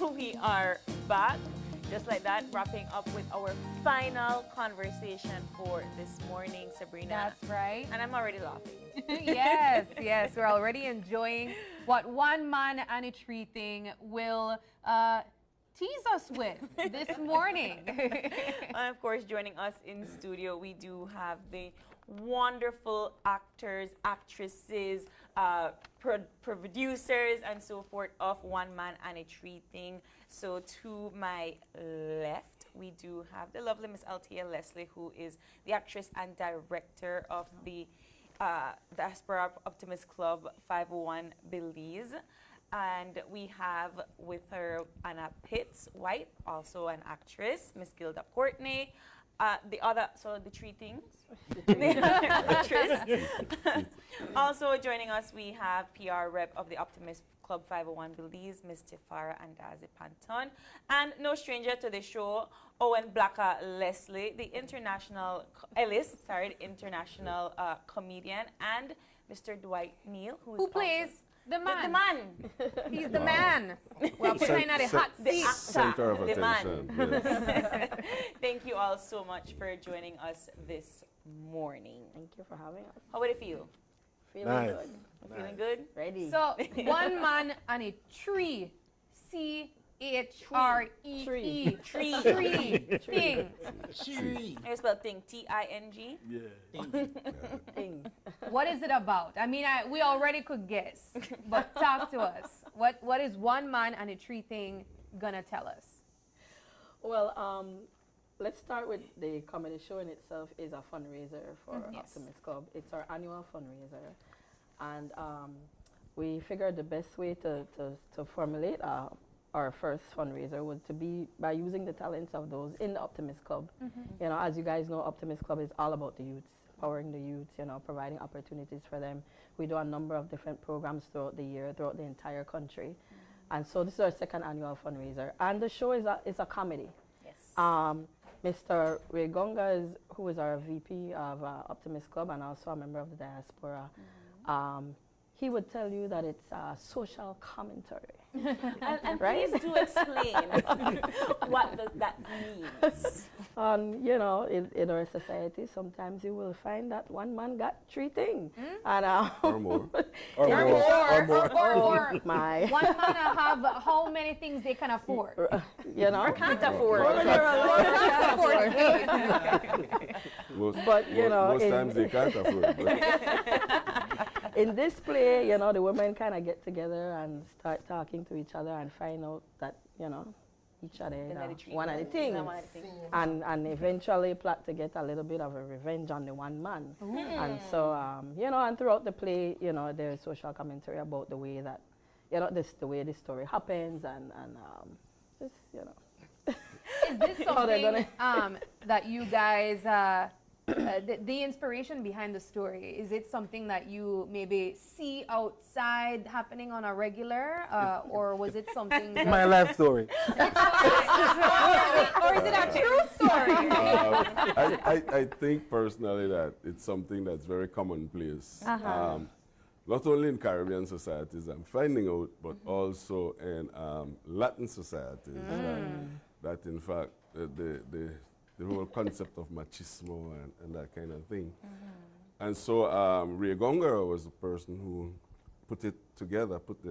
we are back, just like that, wrapping up with our final conversation for this morning, Sabrina. That's right. And I'm already laughing. Yes, yes. We're already enjoying what one man and a tree thing will tease us with this morning. And of course, joining us in studio, we do have the wonderful actors, actresses, producers, and so forth of One Man and a Tree Thing. So to my left, we do have the lovely Miss Althea Leslie, who is the actress and director of the Diaspora Optimist Club 501 Belize. And we have with her Anna Pitts White, also an actress, Miss Gilda Courtney. The three things. The actress. Also joining us, we have PR rep of the Optimist Club 501 Belize, Miss Tifara Andazi Panton. And no stranger to the show, Owen Blacker Leslie, the international comedian, and Mr. Dwight Neal, who plays the man. The man. He's the man. Well, putting at a hot seat. Center of attention. Yes. Thank you all so much for joining us this morning. Thank you for having us. How would it feel? Feeling Nice. good. Feeling good? Ready. So, one man and a tree. C-H-R-E-E. Tree. Tree. Tree. Thing. Chree. I spell thing T-I-N-G. Yeah. Thing. What is it about? I mean, we already could guess, but talk to us. What is one man and a tree thing gonna tell us? Well, let's start with the comedy show in itself is a fundraiser for Yes. Optimist Club. It's our annual fundraiser. And we figured the best way to formulate our first fundraiser would to be by using the talents of those in the Optimist Club. You know, as you guys know, Optimist Club is all about the youths, empowering the youths, you know, providing opportunities for them. We do a number of different programs throughout the year, throughout the entire country. And so this is our second annual fundraiser. And the show is a comedy. Yes. Mr. Ray Gonga, who is our VP of Optimist Club and also a member of the diaspora, he would tell you that it's a social commentary. And Right? please do explain what that means. You know, in our society, sometimes you will find that one man got three things. And, Or more. Or my, one man have how many things they can afford? you know. Can't afford. But, you know, most times they can't afford. But In this play, you know, the women kind of get together and start talking to each other and find out that, you know, each other one of the things. And eventually plot to get a little bit of a revenge on the one man. And so, you know, and throughout the play, you know, there's social commentary about the way that, you know, the way this story happens and just, you know. Is this something that you guys, the inspiration behind the story, is it something that you maybe see outside happening on a regular, or was it something that My life story. or is it a true story? I think personally that it's something that's very commonplace. Not only in Caribbean societies, I'm finding out, but also in Latin societies, that in fact the whole concept of machismo and that kind of thing. And so Ray Gonga was the person who put it together, put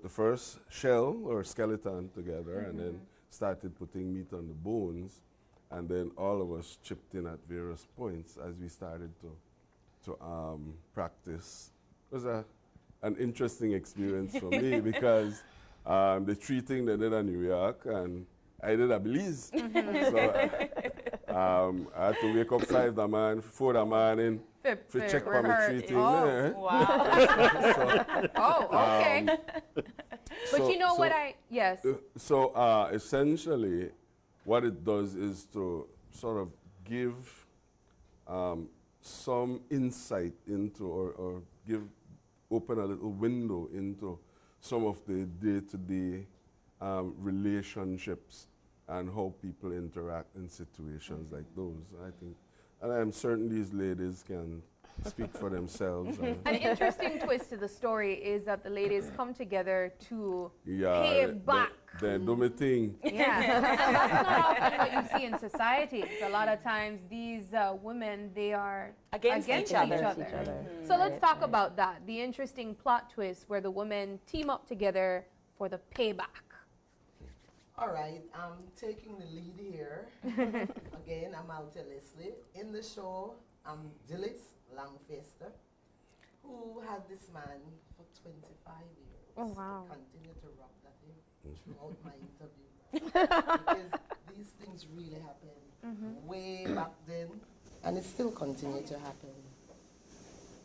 the first shell or skeleton together, and then started putting meat on the bones, and then all of us chipped in at various points as we started to practice. It was an interesting experience for me because the three thing they did in New York and I did at Belize. So I had to wake up 4 in the morning to check on my three things. Wow. Okay. But you know what yes. So essentially what it does is to sort of give some insight into or open a little window into some of the day-to-day relationships and how people interact in situations like those. I think, and I'm certain these ladies can speak for themselves. An interesting twist to the story is that the ladies come together to pay back then do me thing. Yeah, and that's not often what you see in society. A lot of times, these women, they are Against each other. So let's talk about that. The interesting plot twist where the women team up together for the payback. All right, I'm taking the lead here. Again, I'm Althea Leslie. In the show, I'm Dillis Langfester, who had this man for 25 years. Oh, wow. I continue to rub that in throughout my interview. Because these things really happened way back then, and it still continues to happen.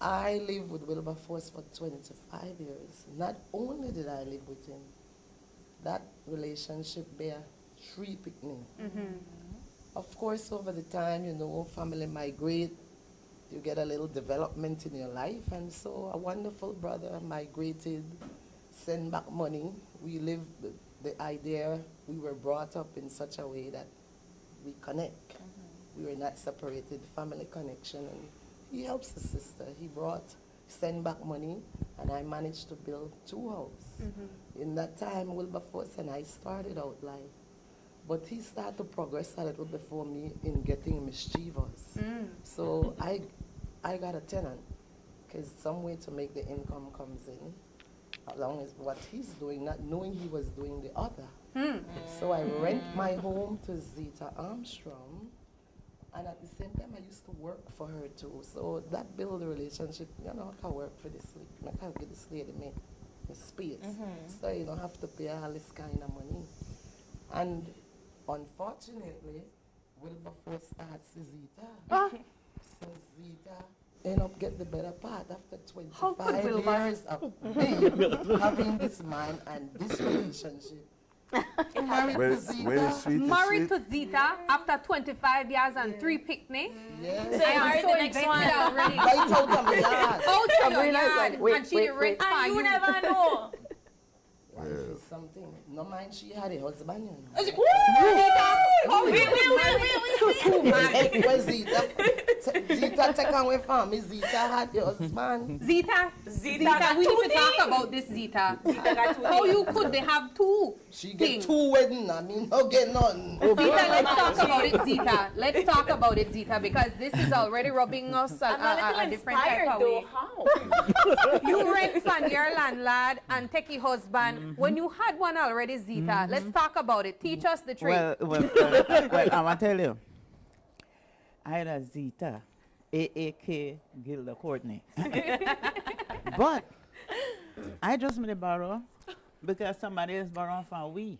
I lived with Wilberforce for 25 years. Not only did I live with him, that relationship bear 3 picnics. Of course, over the time, you know, family migrate, you get a little development in your life, and so a wonderful brother migrated, send back money. We lived the idea, we were brought up in such a way that we connect. We were not separated, family connection, and he helps his sister. He send back money, and I managed to build 2 houses. In that time, Wilberforce and I started out life, but he started to progress a little before me in getting mischievous. So I got a tenant, because some way to make the income comes in, along with what he's doing, not knowing he was doing the other. So I rent my home to Zita Armstrong, and at the same time I used to work for her too. So that build a relationship, you know, I can work for this lady, I can get this lady me space. So you don't have to pay all this kind of money. And unfortunately, Wilberforce starts Zita. So Zita end up get the better part after 25 years of having this man and this relationship. Married to Zita. Married to Zita after 25 years and 3 picnics. Yes. So you married the next one. Already. Right out of the yard. Out of your yard. Wait, And she wait, did wait. rent for And you you. never know. Wife is something. No mind she had a husband, you know. Wait. Where's Zita? Zita take away from me. Zita had a husband. Zita, got we two need to talk things. about this Zita. got two How things. you could they have 2 She things? get 2 weddings. I mean, no get none. Zita, let's talk about it, Zita. Let's talk about it, Zita, because this is already rubbing us I'm a little a different type inspired of though. way. How? You rent from your landlord and take your husband. When you had one already, Zita, let's talk about it. Teach us the trick. Well, I want to tell you, I had a Zita, AAK Gilda Courtney. But I just made a borrow because somebody else borrowed from we.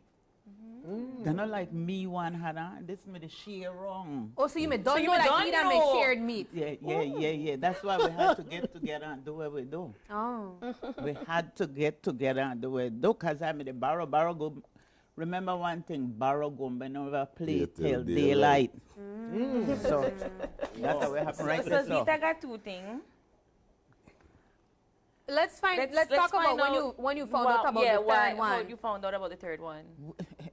They're not like me one had on. This made a share wrong. Oh, so you may don't you know may that don't eat and make know. shared meat. Yeah. That's why we had to get together and do what we do. Oh. We had to get together and do what we do because I made a borrow go. Remember one thing, borrow go but never play till daylight. So that's how we have right So this Zita got 2 things. Let's talk about find when you found out about the third How one. you found out about the third one?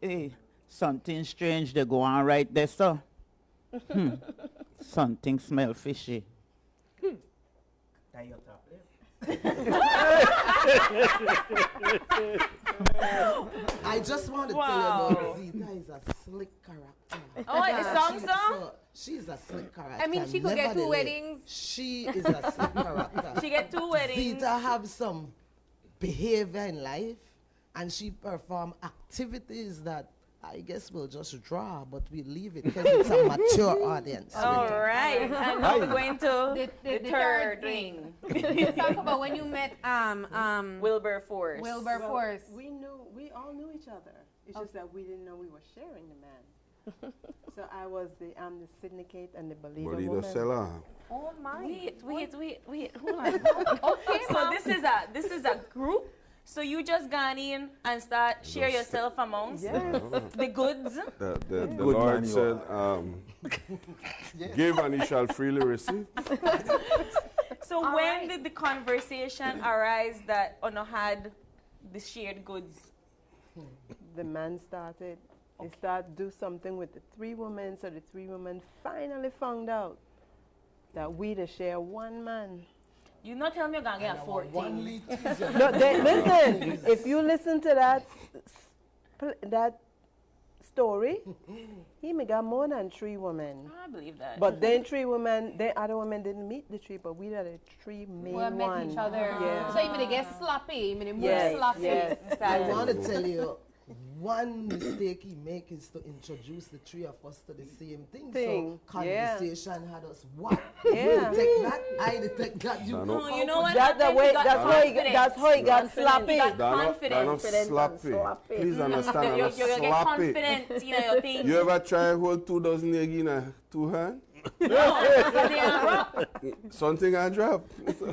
Hey, something strange they go on right there, so. Something smell fishy. I just want to tell you though, Zita is a slick character. Oh, the song? So, she's a slick character. I mean, she could get 2 Nevertheless, weddings. She is a slick character. She get 2 weddings. Zita have some behavior in life, and she perform activities that I guess we'll just draw, but we leave it because it's a mature audience. All right. And now we're going to The the third third thing. Let's talk about when you met Wilberforce. Wilberforce. We all knew each other. It's just that we didn't know we were sharing the man. So I'm the syndicate and the Belize But he woman. the seller. Oh my. Wait. Hold on. Okay, So ma'am. this is a group. So you just gone in and start share yourself amongst the goods. The Lord said, give and he shall freely receive. So when did the conversation arise that Ono had the shared goods? The man started. He started to do something with the 3 women. So the 3 women finally found out that we to share one man. You not tell me you're gonna get 14. One lead teaser. No, listen. If you listen to that that story, he may got more than 3 women. I believe that. But then 3 women, the other women didn't meet the 3, but we had a 3 main Well, met one. each other. Yeah. So you mean they get sloppy, you mean they move Yes, sloppy. yes. I want to tell you, one mistake he make is to introduce the 3 of us to the same thing. Thing, So yeah. conversation had us what? Yeah. You detect that, I detect that. You No, know, No, you know what? That's the happened? way. He got That's how he got confident. sloppy. He got They're not confident. sloppy. sloppy. Please understand, I'm You not get sloppy. confident, you know, your thing. You ever try hold 2 dozen egg in a 2 hand? Something I drop. So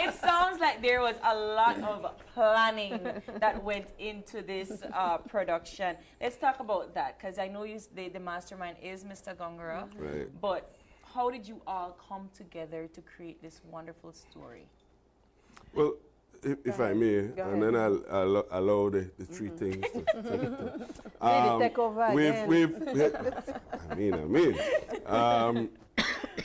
it sounds like there was a lot of planning that went into this production. Let's talk about that, because I know the mastermind is Mr. Gongora. Right. But how did you all come together to create this wonderful story? Well, if I may, Go and ahead. then I'll allow the 3 things to take it. Lady, take over again.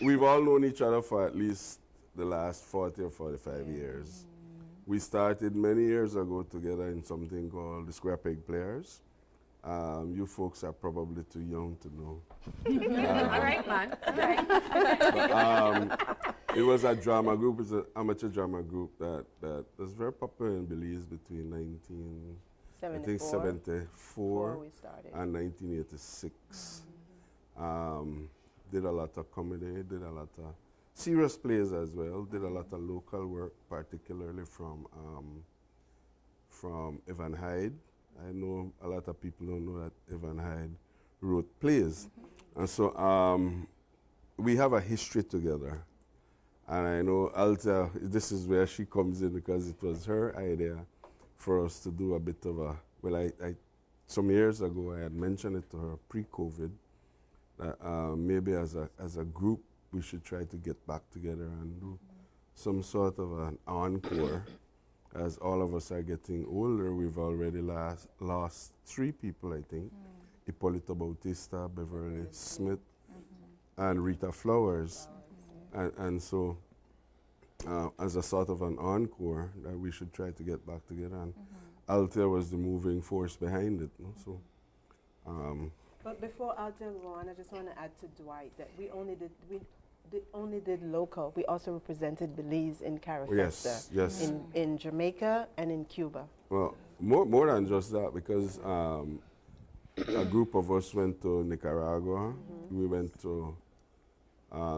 We've all known each other for at least the last 40 or 45 years. We started many years ago together in something called the Square Peg Players. You folks are probably too young to know. All right, man. All right. It was a drama group. It's an amateur drama group that was very popular in Belize between 1974 we started. and 1986. Did a lot of comedy, did a lot of serious plays as well, did a lot of local work, particularly from Evan Hyde. I know a lot of people don't know that Evan Hyde wrote plays. And so we have a history together. And I know Alta, this is where she comes in, because it was her idea for us to do a bit of a, well, I some years ago I had mentioned it to her pre-COVID, that maybe as a group we should try to get back together and do some sort of an encore. As all of us are getting older, we've already lost 3 people, I think. Hippolyta Bautista, Beverly Smith, and Rita Flowers. And so, as a sort of an encore, that we should try to get back together. And Althea was the moving force behind it. No? So, But before Alta go on, I just want to add to Dwight that we only did local. We also represented Belize in Carifesta, yes. in Jamaica and in Cuba. Well, more than just that, because a group of us went to Nicaragua. We went to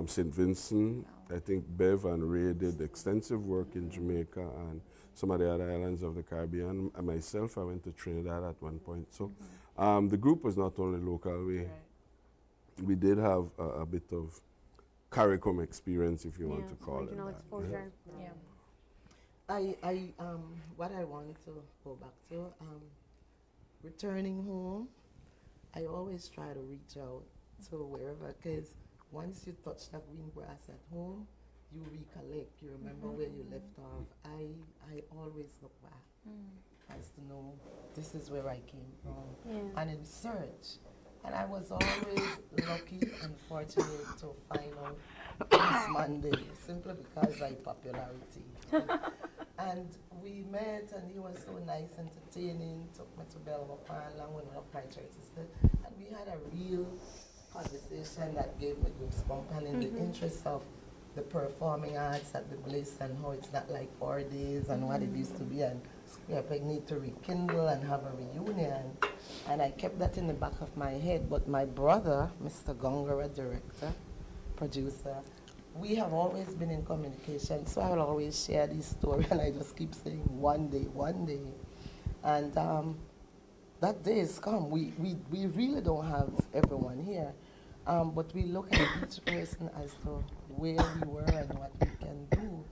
St. Vincent. I think Bev and Ray did extensive work in Jamaica and some of the other islands of the Caribbean. And myself, I went to Trinidad at one point. So the group was not only local. We did have a bit of CARICOM experience, if you want to call it Regional that. exposure. Yeah. What I wanted to go back to, returning home, I always try to reach out to wherever, because once you touch that green grass at home, you recollect, you remember where you left off. I always look back as to know this is where I came from, and in search. And I was always lucky and fortunate to find out this Monday, simply because I popularity. And we met, and he was so nice, entertaining, took me to Belma Park, along with one of my church sisters, and we had a real conversation that gave me goosebumps, and in the interest of the performing arts at the Bliss, and how it's not like 4 days and what it used to be, and Square Peg need to rekindle and have a reunion. And I kept that in the back of my head, but my brother, Mr. Gongora, director, producer, we have always been in communication, so I will always share this story, and I just keep saying, one day, one day. And that day has come. We really don't have everyone here, but we look at each person as to where we were and what we can do.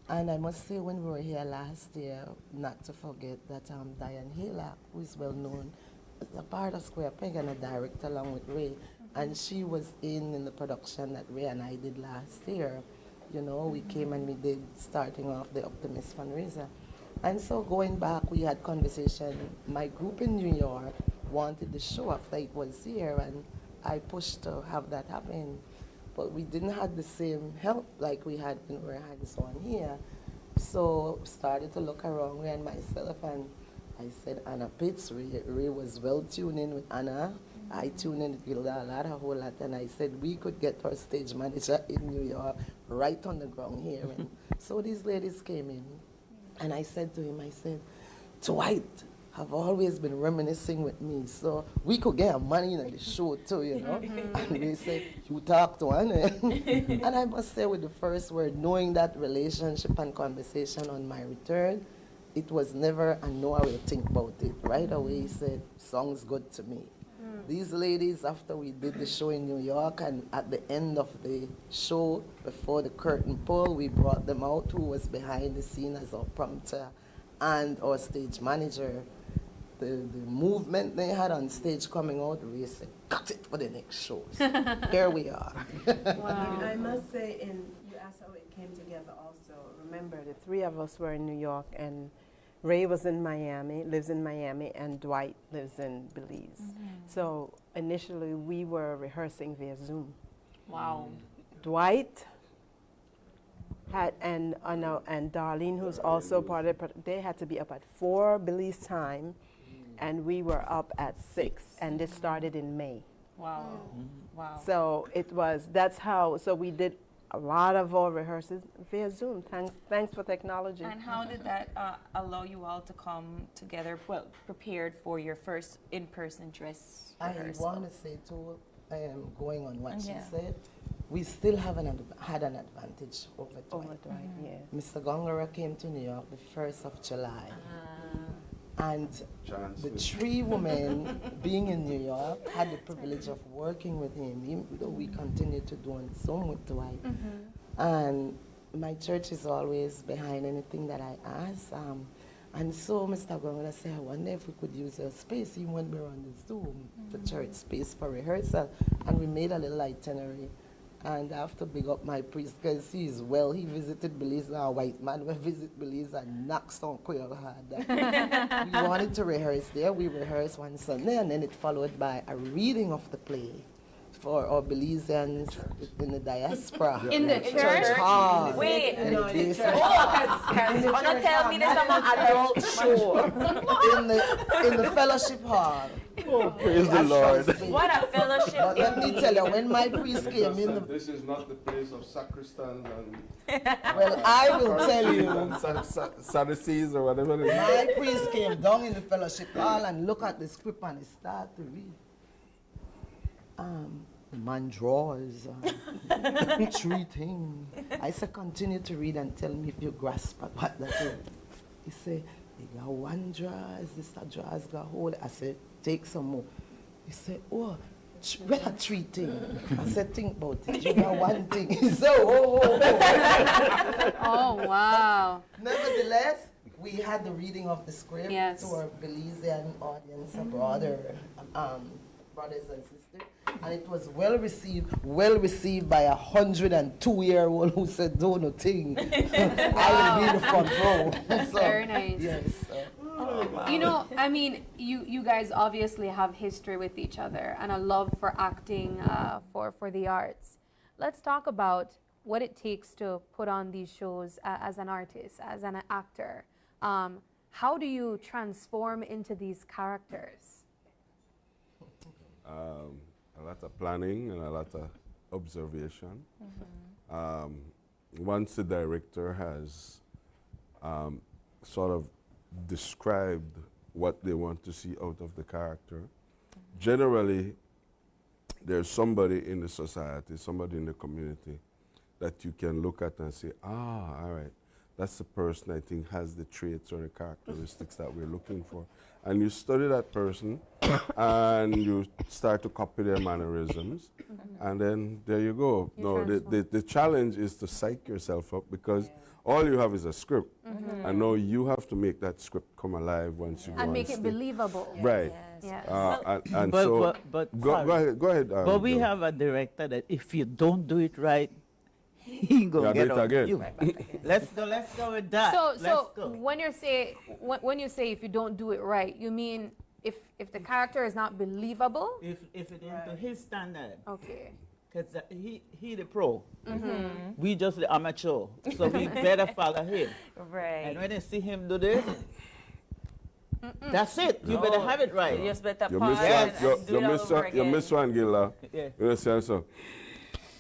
And I must say, when we were here last year, not to forget that Diane Hila, who is well known, is a part of Square Peg and a director along with Ray, and she was in the production that Ray and I did last year. You know, we came and we did starting off the Optimist fundraiser. And so going back, we had conversation. My group in New York wanted the show after it was here, and I pushed to have that happen. But we didn't have the same help like we had when we had this one here. So started to look around, Ray and myself, and I said Anna Pitts. Ray was well tuned in with Anna. I tuned in with Gilda a whole lot, and I said we could get our stage manager in New York right on the ground here. And so these ladies came in, and I said to him, I said, Dwight have always been reminiscing with me, so we could get money in the show too, you know. And they said, you talk to Anna. And I must say with the first word, knowing that relationship and conversation on my return, it was never, and no, I will think about it. Right away he said, sounds good to me. These ladies, after we did the show in New York, and at the end of the show, before the curtain pull, we brought them out, who was behind the scene as our prompter and our stage manager. The movement they had on stage coming out, we said, cut it for the next show. Here we are. Wow. I must say, you asked how it came together also. Remember, the three of us were in New York, and Ray was in Miami, lives in Miami, and Dwight lives in Belize. So initially, we were rehearsing via Zoom. Wow. Dwight had, and Darlene, who's also part of it, they had to be up at 4 Belize time, and we were up at 6, and this started in May. Wow. Wow. So that's how, so we did a lot of our rehearsals via Zoom. Thanks for technology. And how did that allow you all to come together, well, prepared for your first in-person dress rehearsal? I want to say too, going on what she Yeah. said, we still had an advantage over Dwight. Yeah. Mr. Gongora came to New York the 1st of July. And the three women being in New York had the privilege of working with him, even though we continued to do on Zoom with Dwight. And my church is always behind anything that I ask. And so Mr. Gongora said, I wonder if we could use your space, even when we were on the Zoom, the church space for rehearsal. And we made a little itinerary. And I have to big up my priest because he visited Belize, a white man will visit Belize and knocks on Creole hard. We wanted to rehearse there. We rehearsed one Sunday, and then it followed by a reading of the play for our Belizeans in the diaspora. In the church? hall. Wait. In the basement. Don't tell me there's some adult show. in the fellowship hall. Oh, praise the Lord. What a fellowship. But let me tell you, when my priest came in, This is not the place of sacristans and well, I will tell you, Sadducees or whatever it is. my priest came down in the fellowship hall and look at the script and he started to read. The man draws 3 things. I said, continue to read and tell me if you grasp at what that is. He said, he got 1 draw, this draw's got hold. I said, take some more. He said, oh, what are 3 things? I said, think about it. You got 1 thing. He said, oh. Oh, wow. Nevertheless, we had the reading of the script Yes. to our Belizean audience, brothers and sisters, and it was well received by a 102-year-old who said, "Do no thing." I will be the front row. So, Very nice. yes. You know, I mean, you guys obviously have history with each other and a love for acting, for the arts. Let's talk about what it takes to put on these shows as an artist, as an actor. How do you transform into these characters? A lot of planning and a lot of observation. Once the director has sort of described what they want to see out of the character, generally there's somebody in the society, somebody in the community that you can look at and say, all right, that's the person I think has the traits or the characteristics that we're looking for. And you study that person and you start to copy their mannerisms, and then there you go. The challenge is to psych yourself up because all you have is a script, and now you have to make that script come alive once you go And on make it stage. believable. Right. Yes. And But- so, but go sorry. ahead. Go ahead. But we Joe. have a director that if you don't do it right, he Yeah, gonna do get it on again. you. Let's go with that. So Let's go. when you say if you don't do it right, you mean if the character is not believable? If it ain't to his standard, Okay. because he the pro, we just the amateur, so we better follow him. Right. And when they see him do this, That's it. You better have it You right. just better You pause miss and, one, and do it all over you again. miss one, Gilda. Yeah. You understand, so?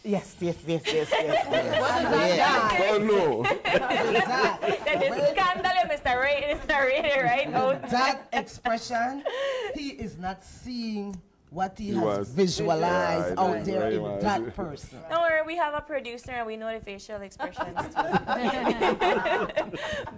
Yes. Oh, no. That is scandal, Mr. Ray, right? Oh, That expression, he is not seeing what he has was- visualized Yeah, out there very in much. that person. don't worry, we have a producer and we know the facial expressions too.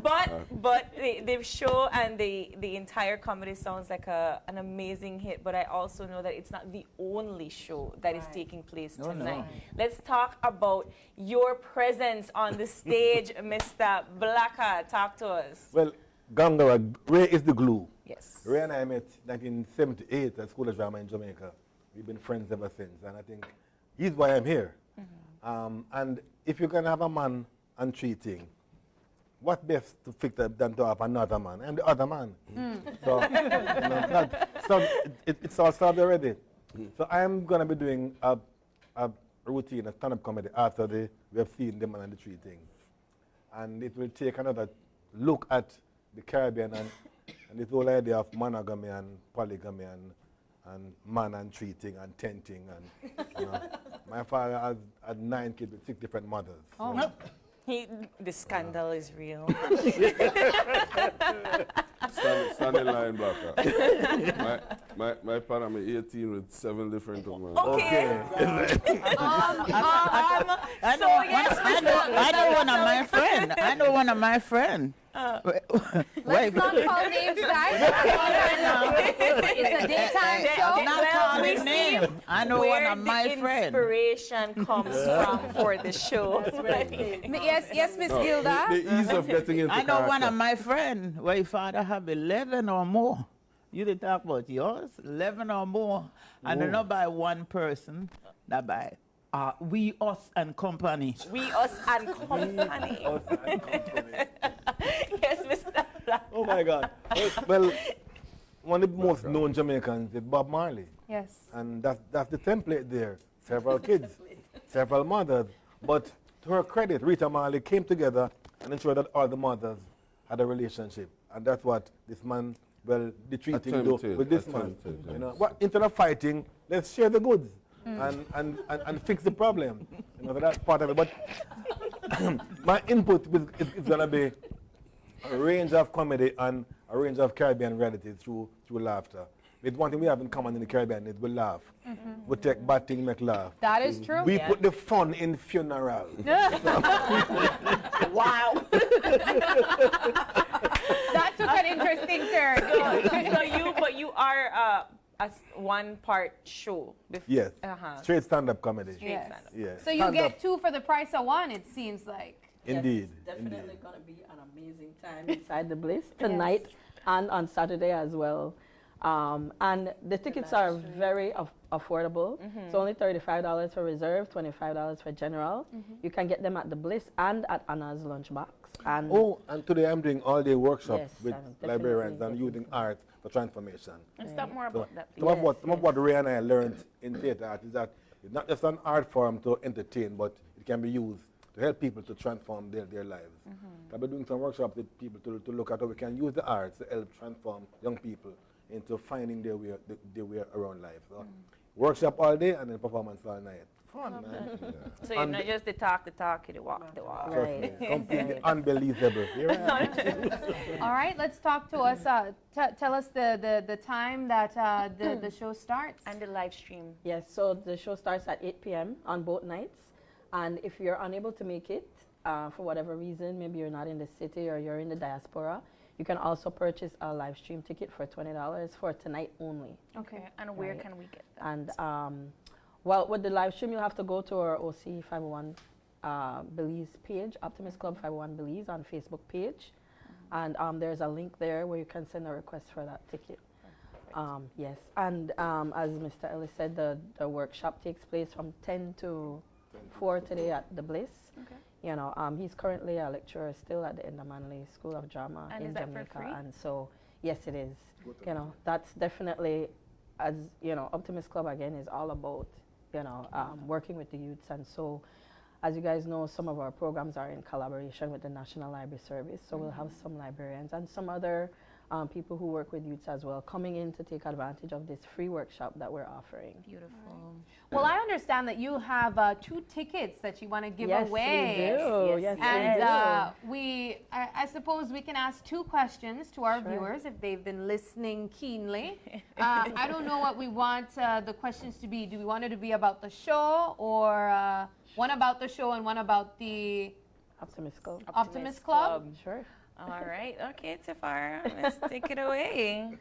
but the show and the entire comedy sounds like an amazing hit. But I also know that it's not the only show that is taking place No, no. tonight. Let's talk about your presence on the stage, Mr. Blacker. Talk to us. Well, Gangara, Ray is the glue. Yes. Ray and I met 1978 at School of Drama in Jamaica. We've been friends ever since, and I think he's why I'm here. And if you can have a man and treating, what best to fix that than to have another man? I'm the other man. So, it's all solved already. So I'm going to be doing a routine, a stand-up comedy after we have seen the man and the treating. And it will take another look at the Caribbean and this whole idea of monogamy and polygamy and man and treating and tenting and my father had 9 kids with 6 different mothers. Oh. The scandal is real. Stand in line, Blacker. My father, I'm 18 with 7 different women. Okay. I know one of my friend. I know one of my friend. Let's not call names, guys. It's a daytime show. I'm not calling names. I know one of my the friend. inspiration comes from for the show. Yes, Miss Gilda. The ease of getting into I know one character. of my friend where your father have 11 or more. You didn't talk about yours, 11 or more. And they're not by one person, that by we, us, and company. We, us, and company. Yes, Mr. Black. Oh my God. Well, one of the most known Jamaicans is Bob Marley. Yes. And that's the template there. Several kids, several mothers. But to her credit, Rita Marley came together and ensured that all the mothers had a relationship. And that's what this man, well, the treating do with this man. You know, what, instead of fighting, let's share the goods and fix the problem. You know, that's part of it. But my input is going to be a range of comedy and a range of Caribbean reality through laughter. It's one thing we have in common in the Caribbean is we laugh. We take bad things, make laugh. That is true. We put the fun in funeral. Wow. That took an interesting turn. But you are a one-part show. Yes. Uh-huh. Straight stand-up comedy. Yes. stand-up. Yes. So you Stand-up. get 2 for the price of 1, it seems like. Indeed. Yes, definitely Indeed. going to be an amazing time inside the Bliss tonight and on Saturday as well. And the tickets are very affordable. It's only $35 for reserve, $25 for general. You can get them at the Bliss and at Anna's Lunchbox. And Oh, and today I'm doing all-day workshop Yes, with I'm librarians definitely and using art for transformation. Let's talk more So, about that, some, of please. what, some of what Ray and I learned in theater art is that it's not just an art form to entertain, but it can be used to help people to transform their lives. I've been doing some workshops with people to look at how we can use the arts to help transform young people into finding their way around life. So, workshop all day and then performance all night. Fun, man. So you're not just the talk, you the walk, the walk. Trust me, completely unbelievable. You're right. All right, let's talk to us. Tell us the time that the show starts. And the live stream. yes, so the show starts at 8 p.m. on both nights. And if you're unable to make it for whatever reason, maybe you're not in the city or you're in the diaspora, you can also purchase a live stream ticket for $20 for tonight only. Okay. And where Right. can we get that? And well, with the live stream, you'll have to go to our OC 501 Belize page, Optimist Club 501 Belize on Facebook page. And there's a link there where you can send a request for that ticket. Yes, and as Mr. Ellis said, the workshop takes place from 10 to 4 today at the Bliss. Okay. You know, he's currently a lecturer still at the Manley School of Drama And in is that for Jamaica. free? And so, yes, it is. You know, that's definitely, as you know, Optimist Club again is all about, you know, working with the youths. And so, as you guys know, some of our programs are in collaboration with the National Library Service. So we'll have some librarians and some other people who work with youths as well coming in to take advantage of this free workshop that we're offering. Beautiful. Well, I understand that you have 2 tickets that you want to give Yes, away. we do. Yes, And we do. I suppose we can ask 2 questions to our Sure. viewers if they've been listening keenly. I don't know what we want the questions to be. Do we want it to be about the show, or one about the show and one about the Optimist Club. Optimist Club? Sure. All right. Okay, Tafara, let's take it away.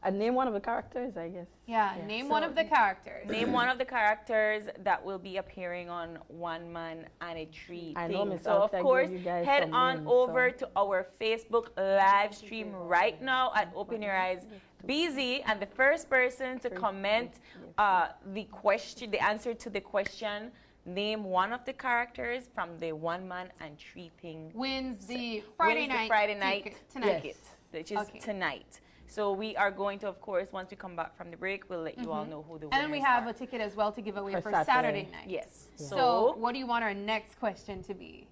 I name one of the characters, I guess. Yeah, name one of the characters. Name one of the characters that will be appearing on One Man and a Tree I thing. know, Miss So of Alta course, gave you guys head some on names, over so- to our Facebook live stream right now at Open Your Eyes BZ, and the first person to comment the answer to the question, name one of the characters from the One Man and Tree thing. Wins the Wins the Friday night ticket tonight. ticket, which is Okay. tonight. So we are going to, of course, once we come back from the break, we'll let you all know who the winners And then we have are. a ticket as well to give away For for Saturday. Saturday night. Yes. So, what do you want our next question to be?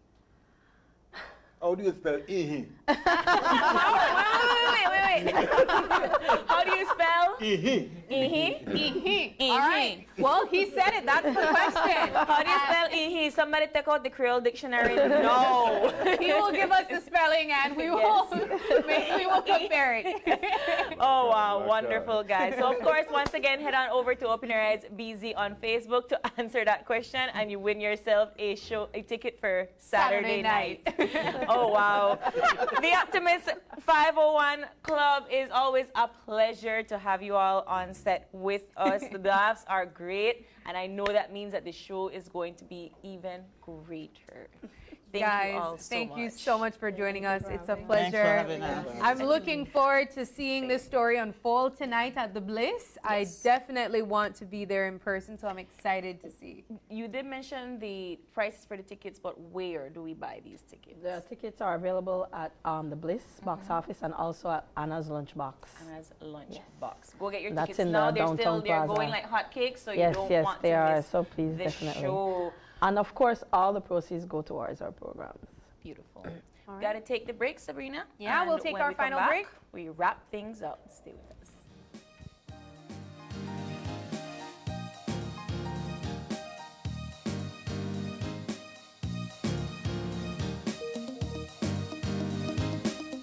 How do you spell Ihi? wait. How do you spell? Ihi. Ihi? All right. Well, he said it. That's the question. How do you spell ihi? Somebody take out the Creole dictionary. No. He will give us the spelling, and we will we will compare it. Oh, wow. my Wonderful, guys. So, of course, once again, head on over to Open Your Eyes BZ on Facebook to answer that question, and you win yourself a ticket for Saturday night. Oh, wow. The Optimist 501 Club is always a pleasure to have you all on set with us. The laughs are great, and I know that means that the show is going to be even greater. Thank Guys, you all so thank much. you so much for joining us. It's a Thanks for pleasure. having us. I'm looking forward to seeing this story unfold tonight at the Bliss. I definitely want to be there in person, so I'm excited to see. You did mention the prices for the tickets, but where do we buy these tickets? The tickets are available at the Bliss box office and also at Anna's Lunchbox. Anna's lunch box. Go get your That's tickets in now. the They're downtown going plaza. like hotcakes, so Yes, you don't yes, want they to are. miss So please, the definitely. show. And of course, all the proceeds go towards our programs. Beautiful. All right. Got to take the break, Sabrina. Yeah, we'll And take when our we come final back, break. We wrap things up. Stay with us.